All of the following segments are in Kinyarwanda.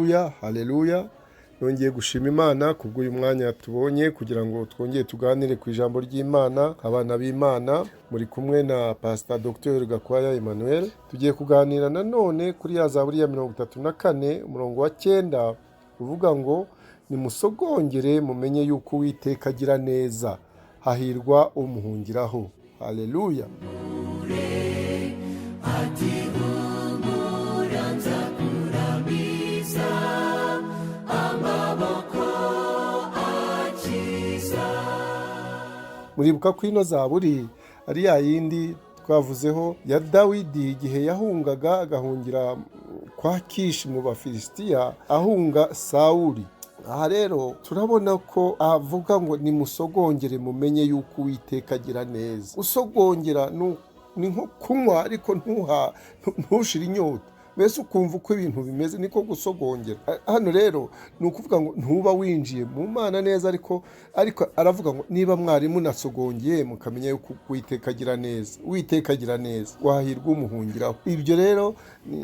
haleluya haleluya. Nongeye gushima Imana kubw'uyu mwanya tubonye kugira ngo twongere tuganire ku ijambo ry'Imana. Abana b'Imana muri kumwe na Pastor Dr Gakwaya Emmanuel. Tugiye kuganira nanone kuri ya Zaburi ya 34 umurongo wa 9 uvuga ngo nimusogongere mumenye yuko Uwiteka agira neza, hahirwa umuhungiraho. Haleluya. Muribuka ko ino Zaburi ari ya yindi twavuzeho ya Dawidi igihe yahungaga agahungira kwa Kishi mu Bafilisitiya ahunga Sawuli. Aha rero turabona ko avuga ngo nimusogongere mumenye yuko Uwiteka agira neza. Usogongera ni nko kunywa ariko ntushire inyota, mbese ukumva uko ibintu bimeze, niko gusogongera. Hano rero ni ukuvuga ngo ntuba winjiye mu Mana neza, ariko aravuga ngo niba mwari munasogongeye mukamenya yuko Uwiteka agira neza, Uwiteka agira neza, wahirwa umuhungiraho. Ibyo rero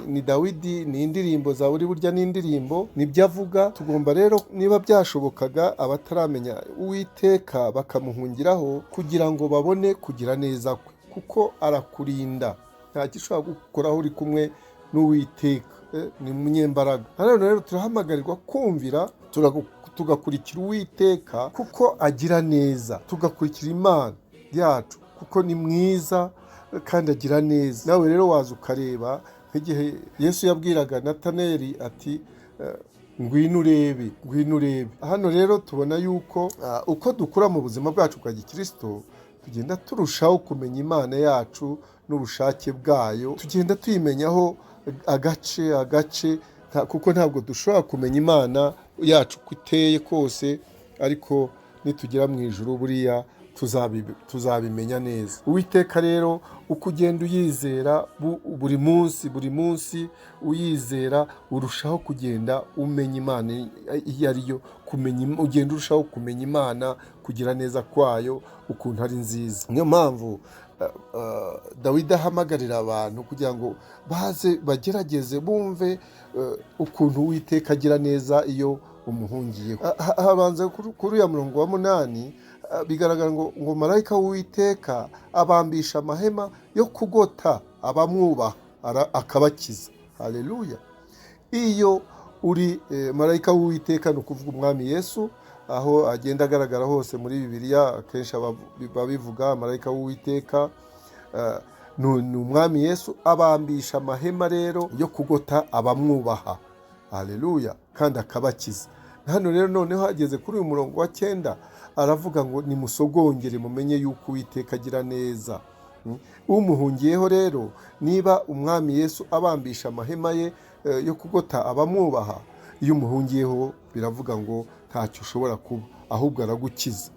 ni Dawidi, ni indirimbo za buri burya n'indirimbo nibyo avuga. Tugomba rero niba byashobokaga abataramenya Uwiteka bakamuhungiraho kugira ngo babone kugira neza kwe, kuko arakurinda, nta gishobora gukoraho uri kumwe n'Uwiteka, ni umunyembaraga. Hano rero turahamagarirwa kumvira tugakurikira Uwiteka kuko agira neza, tugakurikira Imana yacu kuko ni mwiza kandi agira neza. Nawe rero waza ukareba nk'igihe Yesu yabwiraga Nataneli ati ngwino urebe, ngwino urebe. Hano rero tubona yuko uko dukura mu buzima bwacu bwa gikristo tugenda turushaho kumenya Imana yacu n'ubushake bwayo, tugenda tuyimenyaho agace kuko ntabwo dushobora kumenya Imana yacu uko iteye kose, ariko nitugera mu ijuru buriya tuzabimenya neza. Uwiteka rero uko ugenda uyizera buri munsi uyizera, urushaho kugenda umenya Imana iyo ariyo, ugenda urushaho kumenya Imana, kugira neza kwayo ukuntu ari nziza. Niyo mpamvu Dawidi ahamagarira abantu kugira ngo baze bagerageze bumve ukuntu Uwiteka agira neza iyo umuhungiyeho. Habanza kuri ya murongo wa 8 bigaragara ngo marayika w'Uwiteka abambisha amahema yo kugota abamwubaha akabakiza. Haleluya. Iyo uri marayika w'Uwiteka ni ukuvuga umwami Yesu, aho agenda agaragara hose muri Bibiliya akenshi babivuga marayika w'Uwiteka, ni umwami Yesu abambisha amahema rero yo kugota abamwubaha. Haleluya. Kandi akabakiza. Hano rero noneho hageze kuri uyu murongo wa 9 aravuga ngo nimusogongere mumenye yuko Uwiteka agira neza. Umuhungiyeho rero, niba umwami Yesu abambisha amahema ye yo kugota abamwubaha, iyo umuhungiyeho biravuga ngo ntacyo ushobora kuba, ahubwo aragukiza.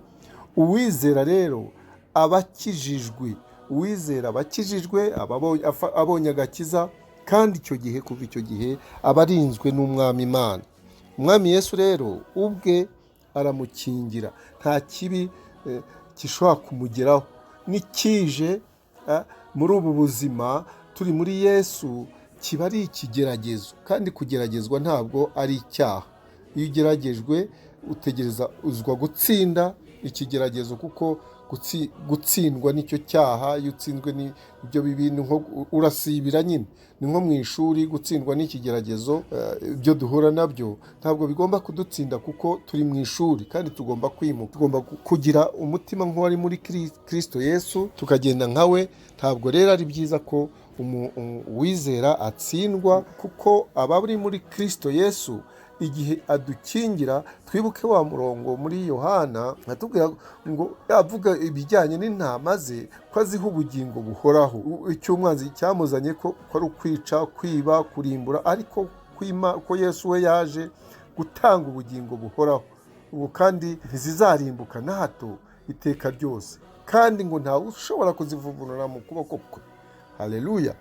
Uwizera rero abakijijwe, uwizera abakijijwe, abonye agakiza, kandi kuva icyo gihe abarinzwe n'umwami Imana. Umwami Yesu rero ubwe aramukingira, nta kibi gishobora kumugeraho. Nikije muri ubu buzima turi muri Yesu kiba ari ikigeragezo, kandi kugeragezwa ntabwo ari icyaha. Iyo ugeragejwe utegereza uzwa gutsinda ikigeragezo, kuko gutsindwa nicyo cyaha. Iyo utsinzwe n'ibyo bintu urasibira nyine, ni nko mu ishuri gutsindwa n'ikigeragezo. Ibyo duhura nabyo ntabwo bigomba kudutsinda kuko turi mu ishuri, kandi tugomba kwimuka, tugomba kugira umutima nk'uwari muri Kristo Yesu, tukagenda nkawe. Ntabwo rero ari byiza ko uwizera atsindwa, kuko abari muri Kristo Yesu igihe adukingira. Twibuke wa murongo muri Yohana atubwira ngo avuga ibijyanye n'intama ze ko aziho ubugingo buhoraho. Icy'umwanzi cyamuzanye ko ari ukwica, kwiba, kurimbura, ariko ko Yesu we yaje gutanga ubugingo buhoraho, ubu kandi ntizizarimbuka na hato iteka ryose, kandi ngo ntawe ushobora kuzivubunura mu kuboko kwe. Haleluya.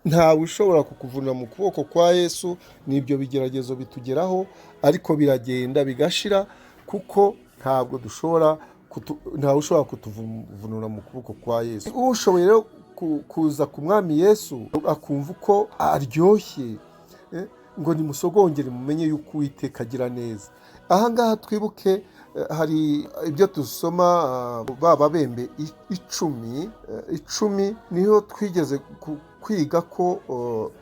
Ntawe ushobora kukuvuna mu kuboko kwa Yesu. N'ibyo bigeragezo bitugeraho, ariko biragenda bigashira, kuko ntawe ushobora kutuvunura mu kuboko kwa Yesu. Ushoboye rero kuza ku mwami Yesu akumva uko aryoshye, ngo nimusogongere mumenye yuko Uwiteka agira neza. Aha ngaha twibuke hari ibyo dusoma baba bembe icumi niho twigeze kwiga ko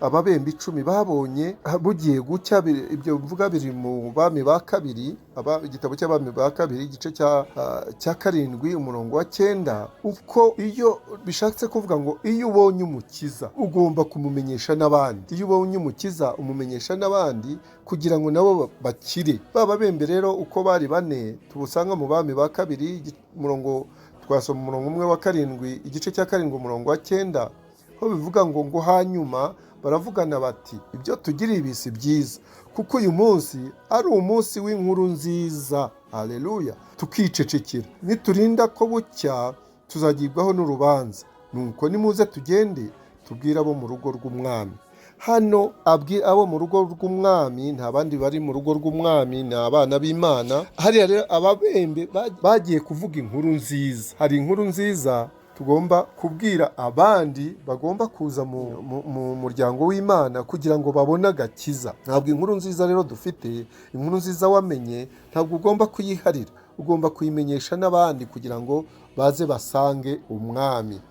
ababembe 10 babonye bugiye gucya. Ibyo mvuga biri mu bami ba kabiri, igitabo cy'abami ba kabiri igice cya 7 umurongo wa 9, uko iyo bishatse kuvuga ngo iyo ubonye umukiza ugomba kumumenyesha n'abandi. Iyo ubonye umukiza umumenyesha n'abandi kugira ngo nabo bakire. Baba bembe rero uko bari bane tubusanga mu bami ba kabiri umurongo twasoma umurongo umwe wa 7 igice cya 7 umurongo wa 9, ho bivuga ngo hanyuma baravugana bati ibyo tugiriye ibi si byiza, kuko uyu munsi ari umunsi w'inkuru nziza. Haleluya. Tukicecekera, niturinda ko bucya tuzagibwaho n'urubanza. Nuko nimuze tugende tubwire abo mu rugo rw'umwami. Hano abo mu rugo rw'umwami nta bandi bari mu rugo rw'umwami, ni abana b'Imana. Hariya rero ababembe bagiye kuvuga inkuru nziza. Hari inkuru nziza tugomba kubwira abandi bagomba kuza mu muryango w'Imana kugira ngo babone agakiza. Ntabwo inkuru nziza rero dufite, inkuru nziza wamenye ntabwo ugomba kuyiharira, ugomba kuyimenyesha n'abandi kugira ngo baze basange umwami.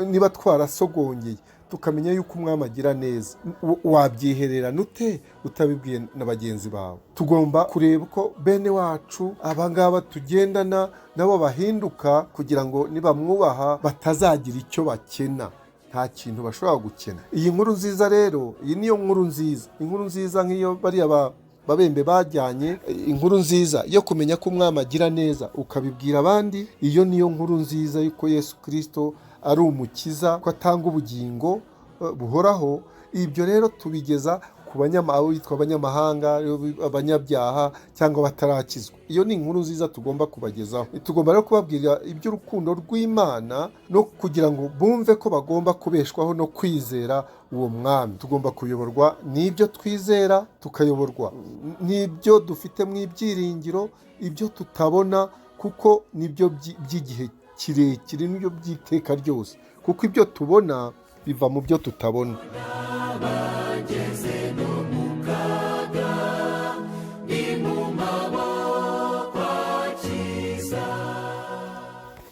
Niba twarasogongeye tukamenya yuko umwami agira neza, wabyiherera nute utabibwiye na bagenzi bawe? Tugomba kureba ko bene wacu abangaba tugendana nabo bahinduka, kugira ngo nibamwubaha batazagira icyo bakena. Nta kintu bashobora gukena. Iyi nkuru nziza rero, iyi niyo nkuru nziza. Inkuru nziza nk'iyo bariya babembe bajyanye, inkuru nziza yo kumenya ko umwami agira neza ukabibwira abandi. Iyo niyo nkuru nziza yuko Yesu Kristo ari umukiza, ko atanga ubugingo buhoraho. Ibyo rero tubigeza ku bitwa abanyamahanga, abanyabyaha cyangwa batarakizwa. Iyo ni inkuru nziza tugomba kubagezaho. Tugomba rero kubabwira iby'urukundo rw'Imana no kugira ngo bumve ko bagomba kubeshwaho no kwizera uwo mwami. Tugomba kuyoborwa n'ibyo twizera, tukayoborwa n'ibyo dufite mu ibyiringiro, ibyo tutabona kuko nibyo by'igihe kirekire, nibyo by'iteka ryose, kuko ibyo tubona biva mu byo tutabona.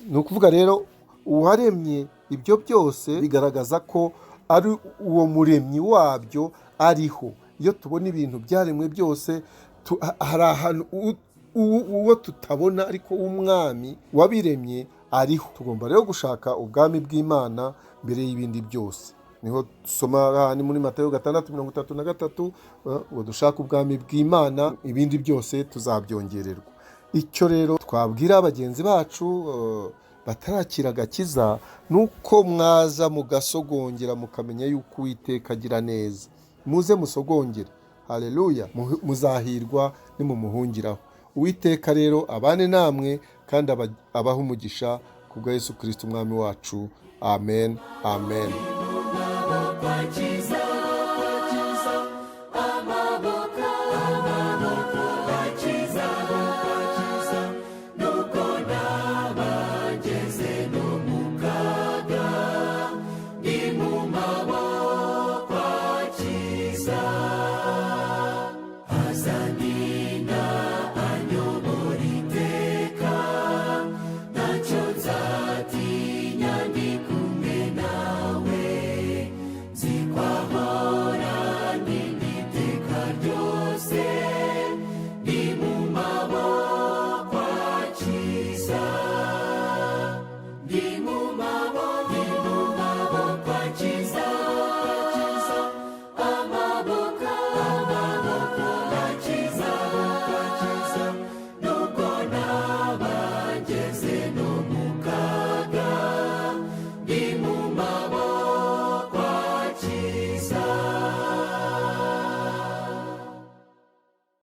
Ni ukuvuga rero uwaremye ibyo byose bigaragaza ko ari uwo muremyi wabyo ariho. Iyo tubona ibintu byaremwe byose hari ahantu uwo tutabona ariko umwami wabiremye ariho. Tugomba rero gushaka ubwami bw'Imana mbere y'ibindi byose. Niho dusoma ni muri Matayo 6:33 ngo dushaka ubwami bw'Imana, ibindi byose tuzabyongererwa. Icyo rero twabwira bagenzi bacu batarakira agakiza, nuko mwaza mugasogongera mukamenya yuko Uwiteka agira neza. Muze musogongere. Haleluya. Muzahirwa nimumuhungiraho. Uwiteka rero abane namwe kandi abaha umugisha kubwa Yesu Kristo umwami wacu. Amen. Amen.